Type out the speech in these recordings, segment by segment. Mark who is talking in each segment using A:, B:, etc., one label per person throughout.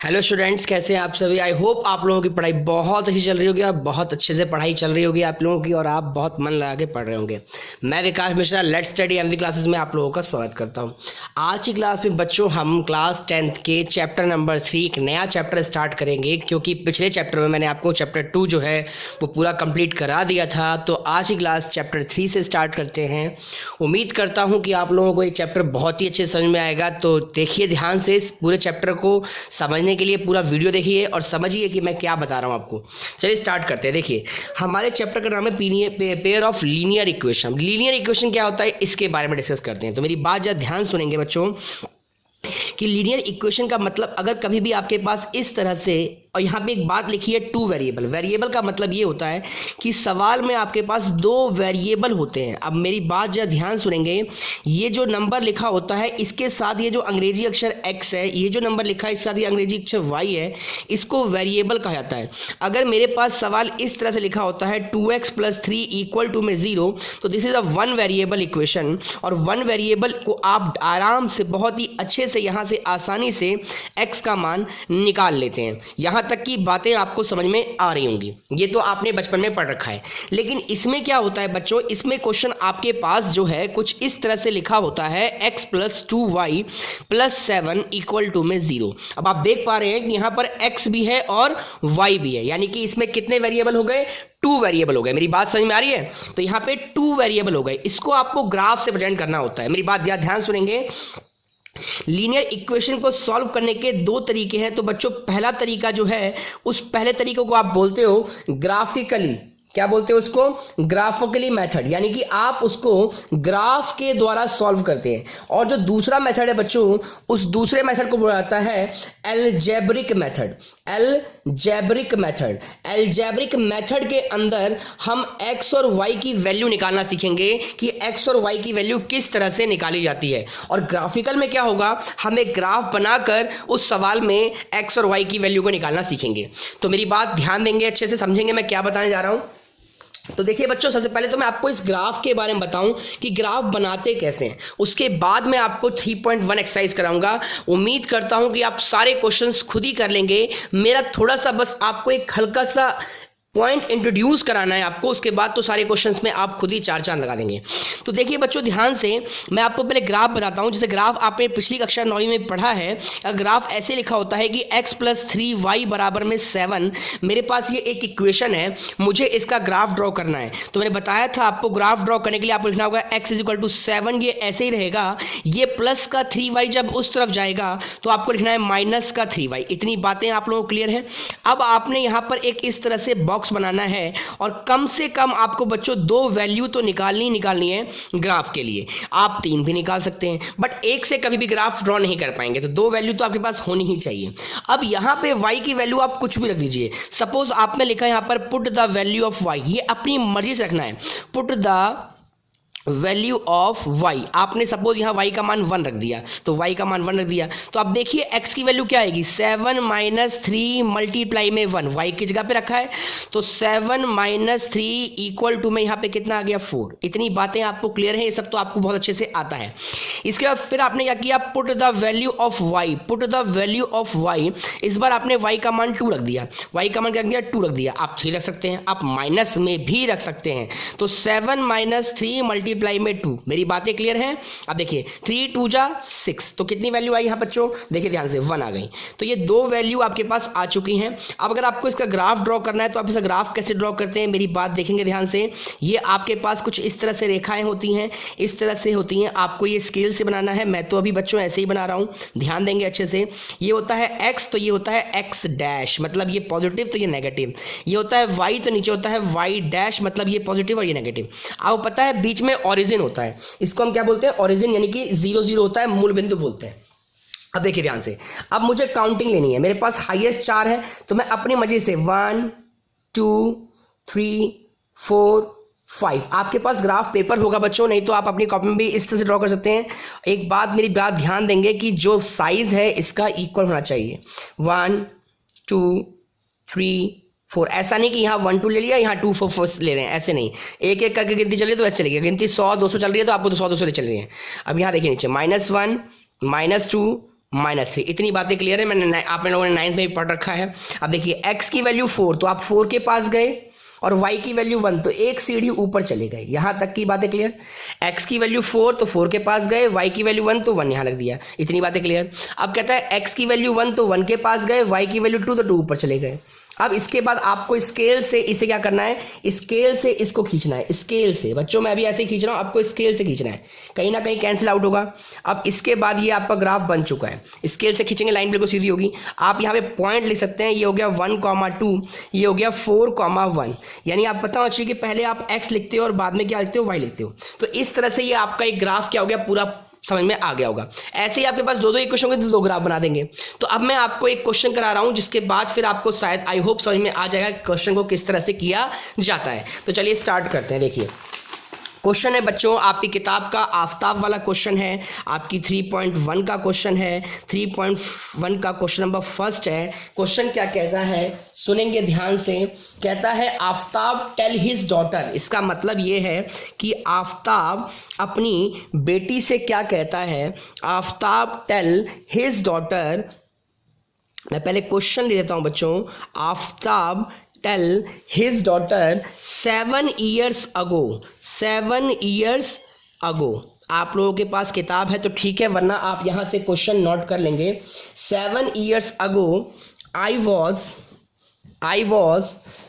A: Hello students, कैसे हैं आप सभी। आई होप आप लोगों की पढ़ाई बहुत अच्छी चल रही होगी और बहुत अच्छे से पढ़ाई चल रही होगी आप लोगों की और आप बहुत मन लगा के पढ़ रहे होंगे। मैं Vikas Mishra let's study MV classes में आप लोगों का स्वागत करता हूं। आज की क्लास में बच्चों हम क्लास 10th के चैप्टर नंबर 3 एक नया चैप्टर स्टार्ट करेंगे, क्योंकि पिछले चैप्टर में मैंने आपको चैप्टर 2 जो है वो पूरा कंप्लीट करा दिया था। तो आज की क्लास चैप्टर 3 से स्टार्ट करते हैं। उम्मीद करता हूँ कि आप लोगों को ये चैप्टर बहुत ही अच्छे समझ में आएगा। तो देखिए ध्यान से, इस पूरे चैप्टर को समझने के लिए पूरा वीडियो देखिए और समझिए कि मैं क्या बता रहा हूँ आपको। चलिए स्टार्ट करते हैं। देखिए, हमारे चैप्टर का नाम है pair of linear equation. Linear equation क्या होता है इसके बारे में डिस्कस करते हैं। तो मेरी बात जरा ध्यान सुनेंगे बच्चों कि लीनियर इक्वेशन का मतलब, अगर कभी भी आपके पास इस तरह से, और यहाँ पे एक बात लिखी है टू वेरिएबल। वेरिएबल का मतलब ये होता है कि सवाल में आपके पास दो वेरिएबल होते हैं। अब मेरी बात जरा ध्यान सुनेंगे, ये जो नंबर लिखा होता है इसके साथ ये जो अंग्रेजी अक्षर x है, ये जो नंबर लिखा है इसके साथ ये अंग्रेजी अक्षर y है, इसको वेरिएबल कहा जाता है। अगर मेरे पास सवाल इस तरह से लिखा होता है 2x + 3 = में 0, तो this is a one variable equation. और वन वेरिएबल को आप आराम से बहुत ही अच्छे से यहाँ से आसानी से x का मान निकाल लेते हैं। यहाँ तक की बातें आपको समझ में आ रही होंगी, ये तो आपने बचपन में पढ़ रखा है। लेकिन इसमें क्या होता है बच्चों, इसमें क्वेश्चन आपके पास जो है कुछ इस तरह से लिखा होता है x + 2y + 7 = में 0। अब आप देख पा रहे हैं कि यहाँ पर x भी है और y भी है, यानी कि इसमें कितने वेरिएबल हो गए, 2 वेरिएबल हो गए। मेरी बात समझ में आ रही है। तो यहाँ पे 2 वेरिएबल हो गए, इसको आपको ग्राफ से प्रेजेंट करना होता है। मेरी बात ध्यान सुनेंगे। लीनियर इक्वेशन को सॉल्व करने के दो तरीके हैं। तो बच्चों, पहला तरीका जो है, उस पहले तरीके को आप बोलते हो ग्राफिकली। क्या बोलते हो उसको? ग्राफिकली मेथड, यानी कि आप उसको ग्राफ के द्वारा सॉल्व करते हैं। और जो दूसरा मेथड है बच्चों, उस दूसरे मेथड को बोला जाता है algebraic method. Algebraic method, algebraic method के अंदर हम x और y की वैल्यू निकालना सीखेंगे कि x और y की वैल्यू किस तरह से निकाली जाती है। और ग्राफिकल में क्या होगा, हम एक ग्राफ बनाकर उस सवाल में x और y की वैल्यू को निकालना सीखेंगे। तो मेरी बात ध्यान देंगे, अच्छे से समझेंगे मैं क्या बताने जा रहा हूं। तो देखिए बच्चों, सबसे पहले तो मैं आपको इस ग्राफ के बारे में बताऊं कि ग्राफ बनाते कैसे हैं। उसके बाद मैं आपको 3.1 एक्सरसाइज कराऊंगा। उम्मीद करता हूं कि आप सारे क्वेश्चंस खुद ही कर लेंगे। मेरा थोड़ा सा बस आपको एक हल्का सा पॉइंट इंट्रोड्यूस कराना है आपको, उसके बाद तो सारे क्वेश्चंस में आप खुद ही 4 चांद लगा देंगे। तो देखिए बच्चों ध्यान से, मैं आपको पहले ग्राफ बताता हूं। जैसे ग्राफ आपने पिछली कक्षा 9वीं में पढ़ा है। ग्राफ ऐसे लिखा होता है कि x + 3y = 7। मेरे पास ये एक इक्वेशन है, मुझे इसका ग्राफ ड्रॉ करना है। तो मैंने बताया था आपको, ग्राफ ड्रॉ करने के लिए आपको लिखना होगा x = 7, ये ऐसे ही रहेगा। ये प्लस का 3y जब उस तरफ जाएगा तो आपको लिखना है माइनस का 3y। इतनी बातें आप लोगों को क्लियर है। अब आपने यहाँ पर एक इस तरह से बॉक्स बनाना है और कम से कम आपको बच्चों 2 वैल्यू तो निकालनी है ग्राफ के लिए। आप 3 भी निकाल सकते हैं, बट एक से कभी भी ग्राफ ड्रॉ नहीं कर पाएंगे। तो 2 वैल्यू तो आपके पास होनी ही चाहिए। अब यहां पे y की वैल्यू आप कुछ भी रख दीजिए। सपोज आपने लिखा है यहां पर put the value of y, ये अपनी मर्जी से रखना है। Put the value of y, आपने सपोज यहाँ y का मान 1 रख दिया, तो y का मान 1 रख दिया। तो अब देखिए x की वैल्यू क्या आएगी, 7 - 3 × में 1, y की जगह पे रखा है। तो 7 - 3 = में यहाँ पे कितना आ गया, 4। इतनी बातें आपको क्लियर है, ये सब तो आपको बहुत अच्छे से आता है। इसके बाद फिर आपने क्या किया, put the value of y, put the value of y। इस बार आपने y का मान 2 रख दिया। y का मान क्या रख दिया, 2 रख दिया। आप 3 रख सकते हैं, आप माइनस में भी रख सकते हैं। तो 7 - 3 में 2। मेरी बातें क्लियर हैं। अब देखिए 3 × 2 = 6, तो कितनी वैल्यू आई यहां बच्चों, देखिए ध्यान से, 1 आ गई। तो ये 2 वैल्यू आपके पास आ चुकी हैं। अब अगर आपको इसका ग्राफ ड्रॉ करना है तो आप इसका ग्राफ कैसे ड्रॉ करते हैं, मेरी बात देखेंगे ध्यान से। ये आपके पास कुछ इस तरह से रेखाएं होती हैं, इस तरह से होती हैं। आपको ये स्केल से बनाना है। मैं तो अभी बच्चों ऐसे ही बना रहा हूं, ध्यान देंगे अच्छे से। ये होता है x, तो ये होता है x', मतलब ये पॉजिटिव तो ये नेगेटिव। ये होता है y, तो नीचे होता है y', मतलब ये पॉजिटिव और ये नेगेटिव। आपको पता है बीच में ओरिजिन होता है, इसको हम क्या बोलते हैं, ओरिजिन, यानी कि 0 0 होता है, मूल बिंदु बोलते हैं। अब देखिए ध्यान से, अब मुझे काउंटिंग लेनी है। मेरे पास हाईएस्ट 4 है, तो मैं अपनी मर्जी से 1 2 3 4 5। आपके पास ग्राफ पेपर होगा बच्चों, नहीं तो आप अपनी कॉपी में भी इस तरह से ड्रॉ कर सकते हैं। एक बात, मेरी बात ध्यान देंगे कि जो साइज है इसका इक्वल होना चाहिए। 1 2 3 4, ऐसा नहीं कि यहाँ 1 2 ले लिया, यहाँ 2 4 4 ले रहे हैं, ऐसे नहीं। एक एक करके गिनती चल रही है तो ऐसे चलेगी। गिनती 100 200 चल रही है तो आपको 100 200 ले चल रही है। अब यहाँ देखिए नीचे -1 -2 -3। इतनी बातें क्लियर है, मैंने आप लोगों ने 9th में भी पढ़ रखा है। अब देखिए x की वैल्यू 4, तो आप 4 के पास गए, और y की वैल्यू 1, तो एक सीढ़ी ऊपर चले गए। यहां तक की बातें क्लियर। x की वैल्यू 4 तो 4 के पास गए, y की वैल्यू 1 तो 1 यहां रख दिया। इतनी बातें क्लियर। अब कहता है x की वैल्यू 1 तो 1 के पास गए, y की वैल्यू 2 तो 2 ऊपर चले गए। अब इसके बाद आपको स्केल से इसे क्या करना है, स्केल से इसको खींचना है। स्केल से बच्चों, मैं भी ऐसे ही खींच रहा हूं, आपको स्केल से खींचना है, कहीं ना कहीं कैंसिल आउट होगा। अब इसके बाद ये आपका ग्राफ बन चुका है, स्केल से खींचेंगे लाइन बिल्कुल सीधी होगी। आप यहाँ पे पॉइंट लिख सकते हैं, ये हो गया 1,2, ये हो गया 4,1। यानी आप पता होना चाहिए कि पहले आप x लिखते हो और बाद में क्या लिखते हो, y लिखते हो। तो इस तरह से ये आपका एक ग्राफ क्या हो गया, पूरा समझ में आ गया होगा। ऐसे ही आपके पास दो इक्वेशन के दो ग्राफ बना देंगे। तो अब मैं आपको एक क्वेश्चन करा रहा हूं, जिसके बाद फिर आपको शायद आई होप समझ में आ जाएगा क्वेश्चन को किस तरह से किया जाता है। तो चलिए स्टार्ट करते हैं। देखिए क्वेश्चन है बच्चों, आपकी किताब का आफ्ताब वाला क्वेश्चन है, आपकी 3.1 का क्वेश्चन है। 3.1 का क्वेश्चन नंबर फर्स्ट है। क्वेश्चन क्या कहता है, सुनेंगे ध्यान से। कहता है आफ्ताब टेल हिज डॉटर। इसका मतलब ये है कि आफ्ताब अपनी बेटी से क्या कहता है। आफ्ताब टेल हिज डॉटर, मैं पहले क्वेश्चन ले लेता हूं बच्चों। Aftab tell his daughter 7 years ago, 7 years ago। आप लोगों के पास किताब है तो ठीक है, वरना आप यहां से क्वेश्चन नोट कर लेंगे। 7 years ago I was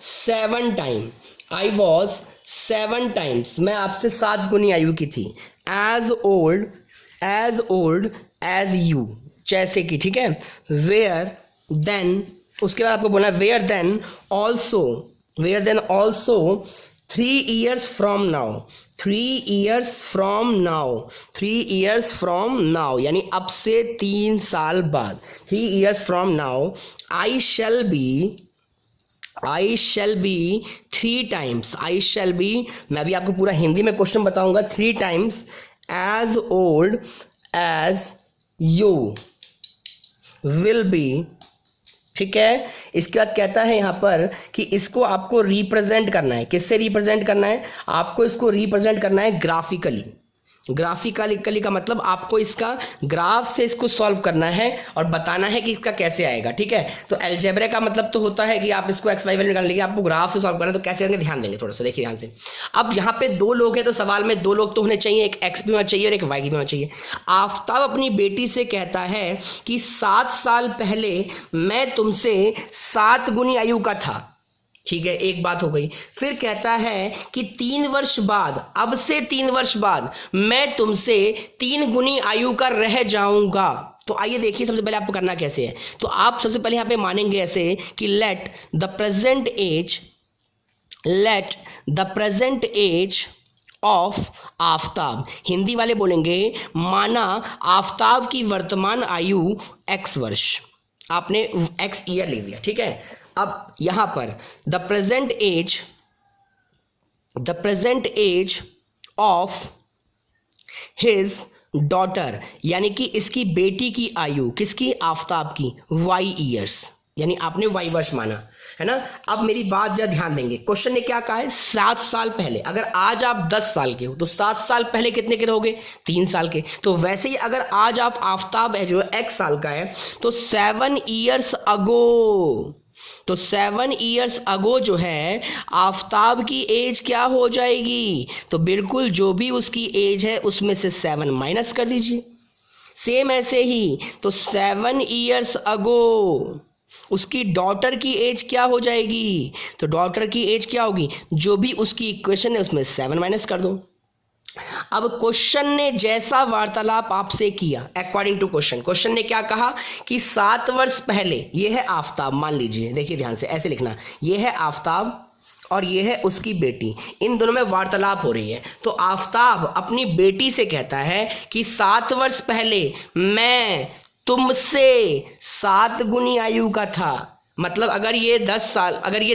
A: 7 times, I was 7 times, मैं आपसे 7 गुनी आयु की थी। as old as you, जैसे कि, ठीक है। where then, उसके बाद आपको बोलना where then also 3 years from now, 3 years from now, यानी अब से 3 साल बाद। 3 years from now I shall be 3 times, I shall be, मैं भी आपको पूरा हिंदी में क्वेश्चन बताऊंगा। 3 times as old as you will be, ठीक है। इसके बाद कहता है यहाँ पर कि इसको आपको रिप्रेजेंट करना है। किससे रिप्रेजेंट करना है, आपको इसको रिप्रेजेंट करना है ग्राफिकली। ग्राफिकली का मतलब आपको इसका ग्राफ से इसको सॉल्व करना है और बताना है कि इसका कैसे आएगा, ठीक है। तो अलजेब्रा का मतलब तो होता है कि आप इसको एक्स वाई वैल्यू निकालने के लिए आपको ग्राफ से सॉल्व करना है। तो कैसे करेंगे, ध्यान देंगे थोड़ा सा, देखिए ध्यान से। अब यहाँ पे 2 लोग हैं, तो सवाल में 2 लोग तो होने चाहिए, एक एक्स भी होना चाहिए और एक वाई भी होना चाहिए। आफ्ताब अपनी बेटी से कहता है कि 7 साल पहले मैं तुमसे 7 गुनी आयु का था, ठीक है, एक बात हो गई। फिर कहता है कि 3 वर्ष बाद, अब से 3 वर्ष बाद मैं तुमसे 3 गुनी आयु का रह जाऊंगा। तो आइए देखिए सबसे पहले आपको करना कैसे है। तो आप सबसे पहले यहां पे मानेंगे ऐसे कि let the present age of Aftab, Hindi वाले बोलेंगे माना आफ्ताब की वर्तमान आयु x वर्ष, आपने x ईयर ले लिया, ठीक है। अब यहां पर the present age of his daughter, यानी कि इसकी बेटी की आयु, किसकी, आफ्ताब की, y ईयर्स, यानी आपने y वर्ष माना है ना। अब मेरी बात जरा ध्यान देंगे, क्वेश्चन ने क्या कहा है, 7 साल पहले। अगर आज आप 10 साल के हो तो 7 साल पहले कितने के रहोगे, 3 साल के। तो वैसे ही अगर आज आप आफ्ताब है जो x साल का है, तो 7 years ago, तो 7 years ago जो है आफ्ताब की एज क्या हो जाएगी, तो बिल्कुल जो भी उसकी एज है उसमें से 7 माइनस कर दीजिए। सेम ऐसे ही तो 7 years ago उसकी डॉटर की एज क्या हो जाएगी, तो डॉटर की एज क्या होगी, जो भी उसकी इक्वेशन है उसमें 7 माइनस कर दो। अब क्वेश्चन ने जैसा वार्तालाप आपसे किया, अकॉर्डिंग टू क्वेश्चन ने क्या कहा कि 7 वर्ष पहले, ये है आफ्ताब, मान लीजिए, देखिए ध्यान से ऐसे लिखना, ये है आफ्ताब और ये है उसकी बेटी, इन दोनों में वार्तालाप हो रही है। तो आफ्ताब अपनी बेटी से कहता है कि 7 वर्ष पहले मैं तुमसे 7 गुनी आयु का था, मतलब अगर ये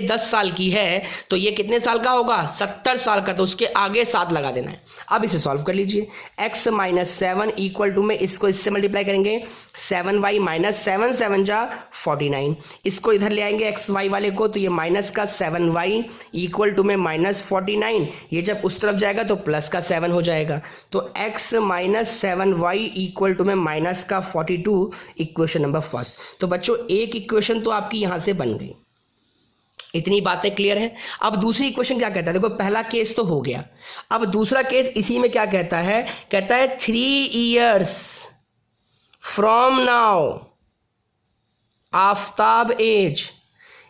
A: 10 साल की है तो ये कितने साल का होगा, 70 साल का, तो उसके आगे 7 लगा देना है। अब इसे सॉल्व कर लीजिए। x माइनस 7 इक्वल टू में इसको इससे मल्टीप्लाई करेंगे, 7y माइनस 7 7 जा 49, इसको इधर ले आएंगे xy वाले को, तो ये माइनस का 7y इक्वल टू में माइनस 49, ये जब उस तरफ जाएगा तो प्लस का 7 हो जाएगा, तो x minus 7y equal to में माइनस का 42, इक्वेशन नंबर फर्स्ट। तो बच्चों एक इक्वेशन तो आपकी यहां से बन गई। इतनी बातें क्लियर है। अब दूसरी इक्वेशन क्या कहता है, देखो पहला केस तो हो गया, अब दूसरा केस इसी में क्या कहता है, कहता है 3 years from now Aftab age,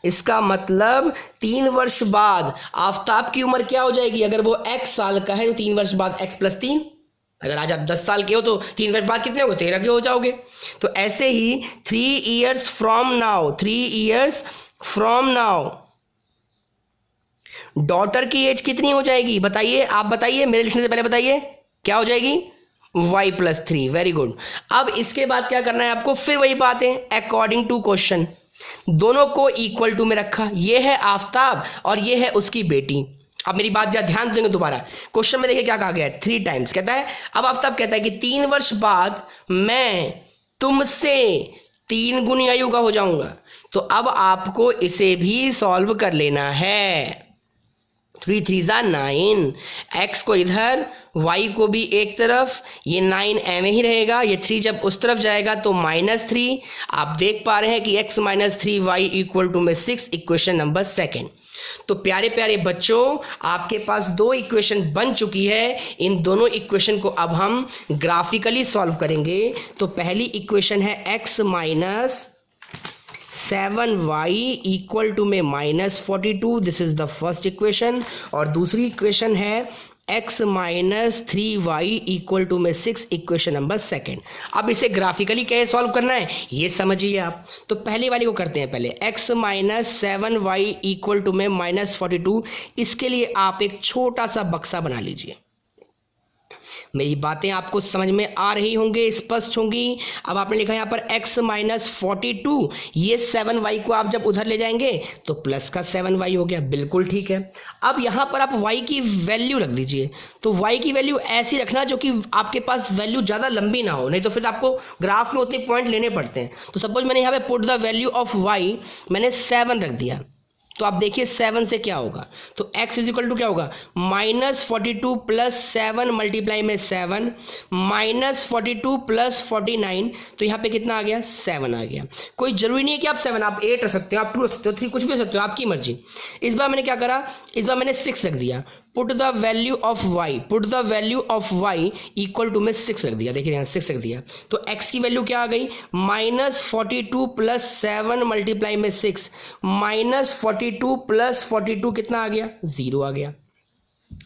A: इसका मतलब 3 वर्ष बाद आफ्ताब की उम्र क्या हो जाएगी, अगर वो x साल का है तो 3 वर्ष बाद x प्लस 3, अगर आज आप 10 साल के हो तो 3 वर्ष बाद कितने हो, 13 के हो जाओगे। तो ऐसे ही 3 years from now, 3 years from now daughter की एज कितनी हो जाएगी, बताइए, आप बताइए, मेरे लिखने से पहले बताइए, क्या हो जाएगी, y प्लस 3। Very good. अब इसके बाद क्या करना है आपको, फिर वही बात है, अकॉर्डिंग टू क्वेश्चन, दोनों को इक्वल टू में रखा, ये है आफ्ताब और ये है उसकी बेटी। अब मेरी बात जरा ध्यान देंगे दोबारा, क्वेश्चन में देखिए क्या कहा गया है, 3 टाइम्स कहता है। अब आफ्ताब कहता है कि 3 वर्ष बाद मैं तुमसे 3 गुनी आयु का हो जाऊंगा, तो अब आपको इसे भी सॉल्व कर लेना है। 3 3 9, x को इधर, y को भी एक तरफ, ये 9 ऐਵੇਂ ही रहेगा, ये 3 जब उस तरफ जाएगा तो -3, आप देख पा रहे हैं कि x minus 3y equal to में 6, इक्वेशन नंबर सेकेंड। तो प्यारे प्यारे बच्चों आपके पास 2 इक्वेशन बन चुकी है, इन दोनों इक्वेशन को अब हम ग्राफिकली सॉल्व करेंगे। तो पहली इक्वेशन है x minus 7y equal to में -42, this is the first equation, और दूसरी इक्वेशन है x minus 3y equal to में 6, इक्वेशन नंबर सेकेंड। अब इसे ग्राफिकली कैसे सॉल्व करना है ये समझिए आप। तो पहले वाली को करते हैं पहले, x minus 7y equal to में -42, इसके लिए आप एक छोटा सा बक्सा बना लीजिए। मेरी बातें आपको समझ में आ रही होंगे, स्पष्ट होंगी। अब आपने लिखा यहाँ पर x माइनस 42, ये 7y को आप जब उधर ले जाएंगे तो प्लस का 7y हो गया, बिल्कुल ठीक है। अब यहाँ पर आप y की वैल्यू रख दीजिए, तो y की वैल्यू ऐसी रखना जो कि आपके पास वैल्यू ज़्यादा लंबी ना हो, नहीं तो फिर आपको ग्राफ में उतने पॉइंट लेने पड़ते हैं। तो सपोज मैंने यहाँ पे put the value of y मैंने 7 रख दिया, तो आप देखिए 7 से क्या होगा, तो x इज इक्वल टू क्या होगा, -42 प्लस 7 मल्टीप्लाई में 7, -42 प्लस 49, तो यहाँ पे कितना आ गया, 7 आ गया। कोई जरूरी नहीं है कि आप 7, आप 8 रख सकते हो, आप 2 रख सकते हो, 3 कुछ भी रख सकते हो, आपकी मर्जी। इस बार मैंने क्या करा, इस बार मैंने 6 रख दिया, put the value of y equal to में 6 रख दिया, देखिए यहाँ 6 रख दिया, तो x की वैल्यू क्या आ गई, -42 प्लस 7 मल्टीप्लाई में 6, -42 प्लस 42 कितना आ गया, 0 आ गया।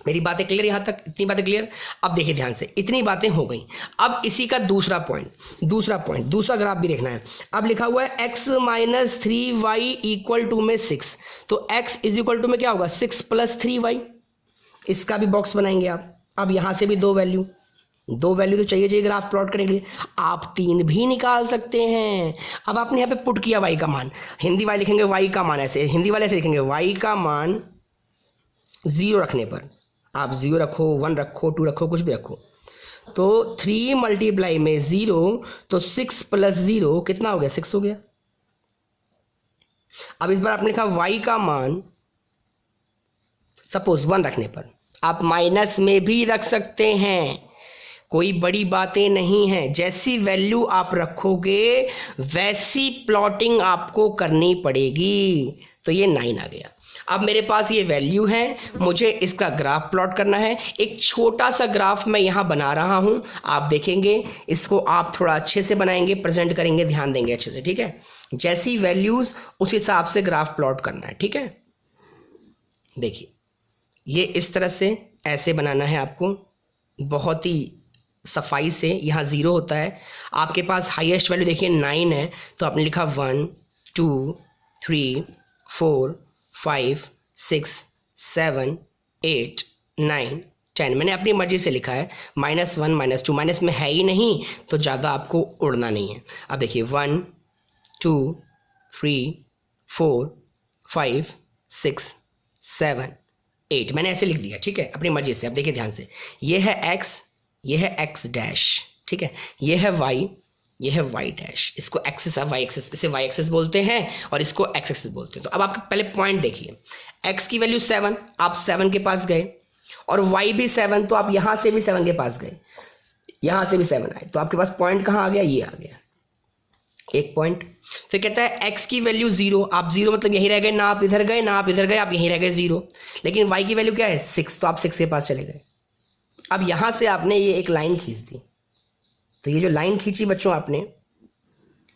A: मेरी बातें क्लियर यहाँ तक, इतनी बातें क्लियर। अब देखिए ध्यान से, इतनी बातें हो गई। अब इसी का दूसरा ग्राफ भी देखना है। अब लिखा हुआ है x minus 3y equal to में 6, तो x इज इक्वल टू में क्या होगा, 6 प्लस 3y, इसका भी बॉक्स बनाएंगे आप। अब यहां से भी 2 वैल्यू तो चाहिए ग्राफ प्लॉट करने के लिए, आप 3 भी निकाल सकते हैं। अब आपने यहाँ पे पुट किया y का मान, हिंदी वाले लिखेंगे y का मान ऐसे, हिंदी वाले ऐसे लिखेंगे y का मान 0 रखने पर, आप 0 रखो, 1 रखो, 2 रखो, कुछ भी रखो, तो 3 मल्टीप्लाई में 0, तो 6 प्लस 0 कितना हो गया, 6 हो गया। अब इस बार आपने लिखा y का मान सपोज 1 रखने पर, आप माइनस में भी रख सकते हैं, कोई बड़ी बातें नहीं है। जैसी वैल्यू आप रखोगे वैसी प्लॉटिंग आपको करनी पड़ेगी। तो ये 9 आ गया। अब मेरे पास ये वैल्यू है, मुझे इसका ग्राफ प्लॉट करना है। एक छोटा सा ग्राफ मैं यहाँ बना रहा हूँ, आप देखेंगे, इसको आप थोड़ा अच्छे से बनाएंगे, प्रेजेंट करेंगे, ध्यान देंगे अच्छे से, ठीक है। जैसी वैल्यूज उस हिसाब से ग्राफ प्लॉट करना है, ठीक है। देखिए ये इस तरह से ऐसे बनाना है आपको, बहुत ही सफाई से। यहाँ 0 होता है, आपके पास हाईएस्ट वैल्यू देखिए 9 है, तो आपने लिखा 1 2 3 4 5 6 7 8 9 10, मैंने अपनी मर्जी से लिखा है। -1 -2 माइनस में है ही नहीं, तो ज़्यादा आपको उड़ना नहीं है। अब देखिए 1 2 3 4 5 6 7 8, मैंने ऐसे लिख दिया, ठीक है, अपनी मर्जी से। अब देखिए ध्यान से, ये है x, ये है x डैश, ठीक है, ये है y, ये है y डैश, इसको एक्सिस है, y एक्सिस, इसे y एक्सिस बोलते हैं और इसको x एक्सिस बोलते हैं। तो अब आपके पहले पॉइंट देखिए, x की वैल्यू 7, आप 7 के पास गए, और y भी 7, तो आप यहां से भी 7 के पास गए, यहां से भी 7 आए, तो आपके पास पॉइंट कहां आ गया, ये आ गया, एक पॉइंट। फिर कहता है x की वैल्यू 0, आप 0 मतलब यहीं रह गए, ना आप इधर गए, ना आप इधर गए, आप यहीं रह गए 0। लेकिन y की वैल्यू क्या है 6, तो आप 6 के पास चले गए। अब यहां से आपने ये एक लाइन खींच दी, तो ये जो लाइन खींची बच्चों आपने,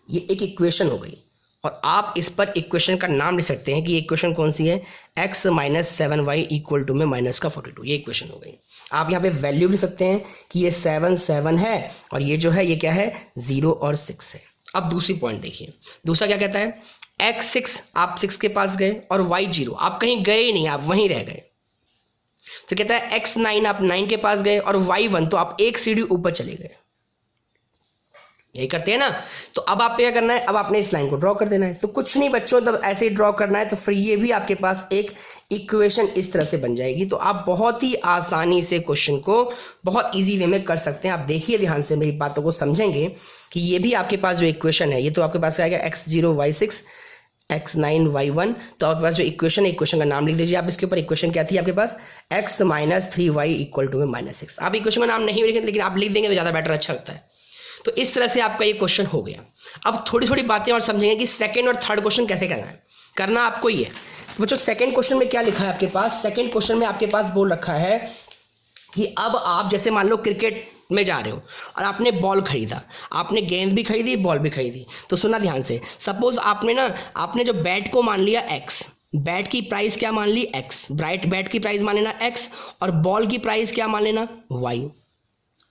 A: ये एक इक्वेशन हो गई, और आप इस पर इक्वेशन का नाम लिख सकते हैं कि ये इक्वेशन कौन सी है, x minus 7y equal to में माइनस का 42, ये इक्वेशन हो गई। आप यहाँ पे वैल्यू लिख सकते हैं कि ये 7 7 है, और ये जो है ये क्या है 0 और 6 है। अब दूसरी पॉइंट देखिए, दूसरा क्या कहता है, x 6, आप 6 के पास गए, और y 0, आप कहीं गए ही नहीं, आप वहीं रह गए। तो कहता है x 9, आप 9 के पास गए, और y 1, तो आप एक सीढ़ी ऊपर चले गए। यही करते हैं ना। तो अब आप क्या करना है, अब आपने इस लाइन को ड्रॉ कर देना है। तो कुछ नहीं बच्चों, तब ऐसे ही ड्रॉ करना है, तो फिर ये भी आपके पास एक इक्वेशन इस तरह से बन जाएगी। तो आप बहुत ही आसानी से क्वेश्चन को बहुत इजी वे में कर सकते हैं। आप देखिए ध्यान से, मेरी बातों को समझेंगे कि ये भी आपके पास जो इक्वेशन है, ये तो आपके पास आएगा x0 y6 x9 y1, तो आपके पास जो इक्वेशन है, इक्वेशन का नाम लिख लीजिए आप। इसके ऊपर इक्वेशन क्या थी आपके पास, x minus 3y equal to में माइनस 6। आप इक्वेशन का नाम नहीं लिखेंगे, लेकिन आप लिख देंगे तो ज़्यादा बेटर, अच्छा लगता है। तो इस तरह से आपका ये क्वेश्चन हो गया। अब थोड़ी थोड़ी बातें और समझेंगे कि सेकंड और थर्ड क्वेश्चन कैसे करना है। करना आपको ही है। तो बच्चों सेकंड क्वेश्चन में क्या लिखा है आपके पास, सेकंड क्वेश्चन में आपके पास बोल रखा है कि अब आप जैसे मान लो क्रिकेट में जा रहे हो और आपने बॉल खरीदा, आपने गेंद भी खरीदी, बॉल भी खरीदी। तो सुना ध्यान से, सपोज आपने जो बैट को मान लिया x, बैट की प्राइस क्या मान ली x, बैट की प्राइस मान लेना x, और बॉल की प्राइस क्या मान लेना y,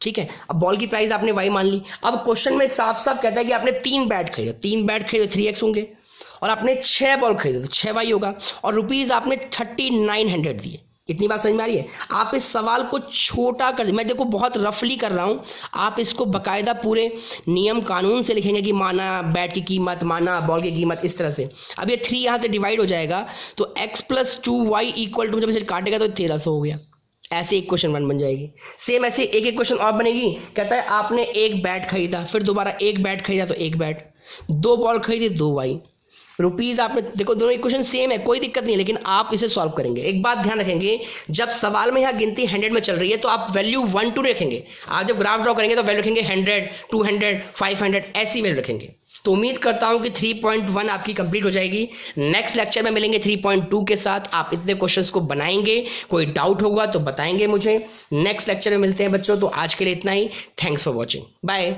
A: ठीक है। अब बॉल की प्राइस आपने y मान ली। अब क्वेश्चन में साफ साफ कहता है कि आपने 3 बैट खरीदे, 3 बैट खरीदे 3x होंगे, और आपने 6 बॉल खरीदे तो 6y होगा, और रुपीज आपने 3900 दिए। इतनी बात समझ में आ रही है। आप इस सवाल को छोटा कर, मैं देखो बहुत रफली कर रहा हूं, आप इसको बकायदा पूरे नियम कानून से लिखेंगे कि माना बैट की कीमत, माना बॉल की कीमत, इस तरह से। अब ये 3 यहां से डिवाइड हो जाएगा, तो x + 2y इक्वल टू, जब इसे काटेगा तो 1300 हो गया। ऐसे एक क्वेश्चन 1 बन जाएगी। सेम ऐसे एक क्वेश्चन और बनेगी। कहता है आपने एक बैट खरीदा, फिर दोबारा एक बैट खरीदा तो एक बैट, 2 बॉल खरीदे 2y, रुपीज आपने, देखो दोनों इक्वेशन सेम है, कोई दिक्कत नहीं है, लेकिन आप इसे सॉल्व करेंगे। एक बात ध्यान रखेंगे, जब सवाल में यहाँ गिनती 100 में चल रही है तो आप वैल्यू 1 2 रखेंगे। आप जब ग्राफ ड्रॉ करेंगे तो वैल्यू रखेंगे 100 200 500, ऐसी वैल्यू रखेंगे। तो उम्मीद करता हूं कि 3.1 आपकी कंप्लीट हो जाएगी। नेक्स्ट लेक्चर में मिलेंगे 3.2 के साथ। आप इतने क्वेश्चंस को बनाएंगे, कोई डाउट होगा तो बताएंगे मुझे। नेक्स्ट लेक्चर में मिलते हैं बच्चों। तो आज के लिए इतना ही। Thanks for watching, bye.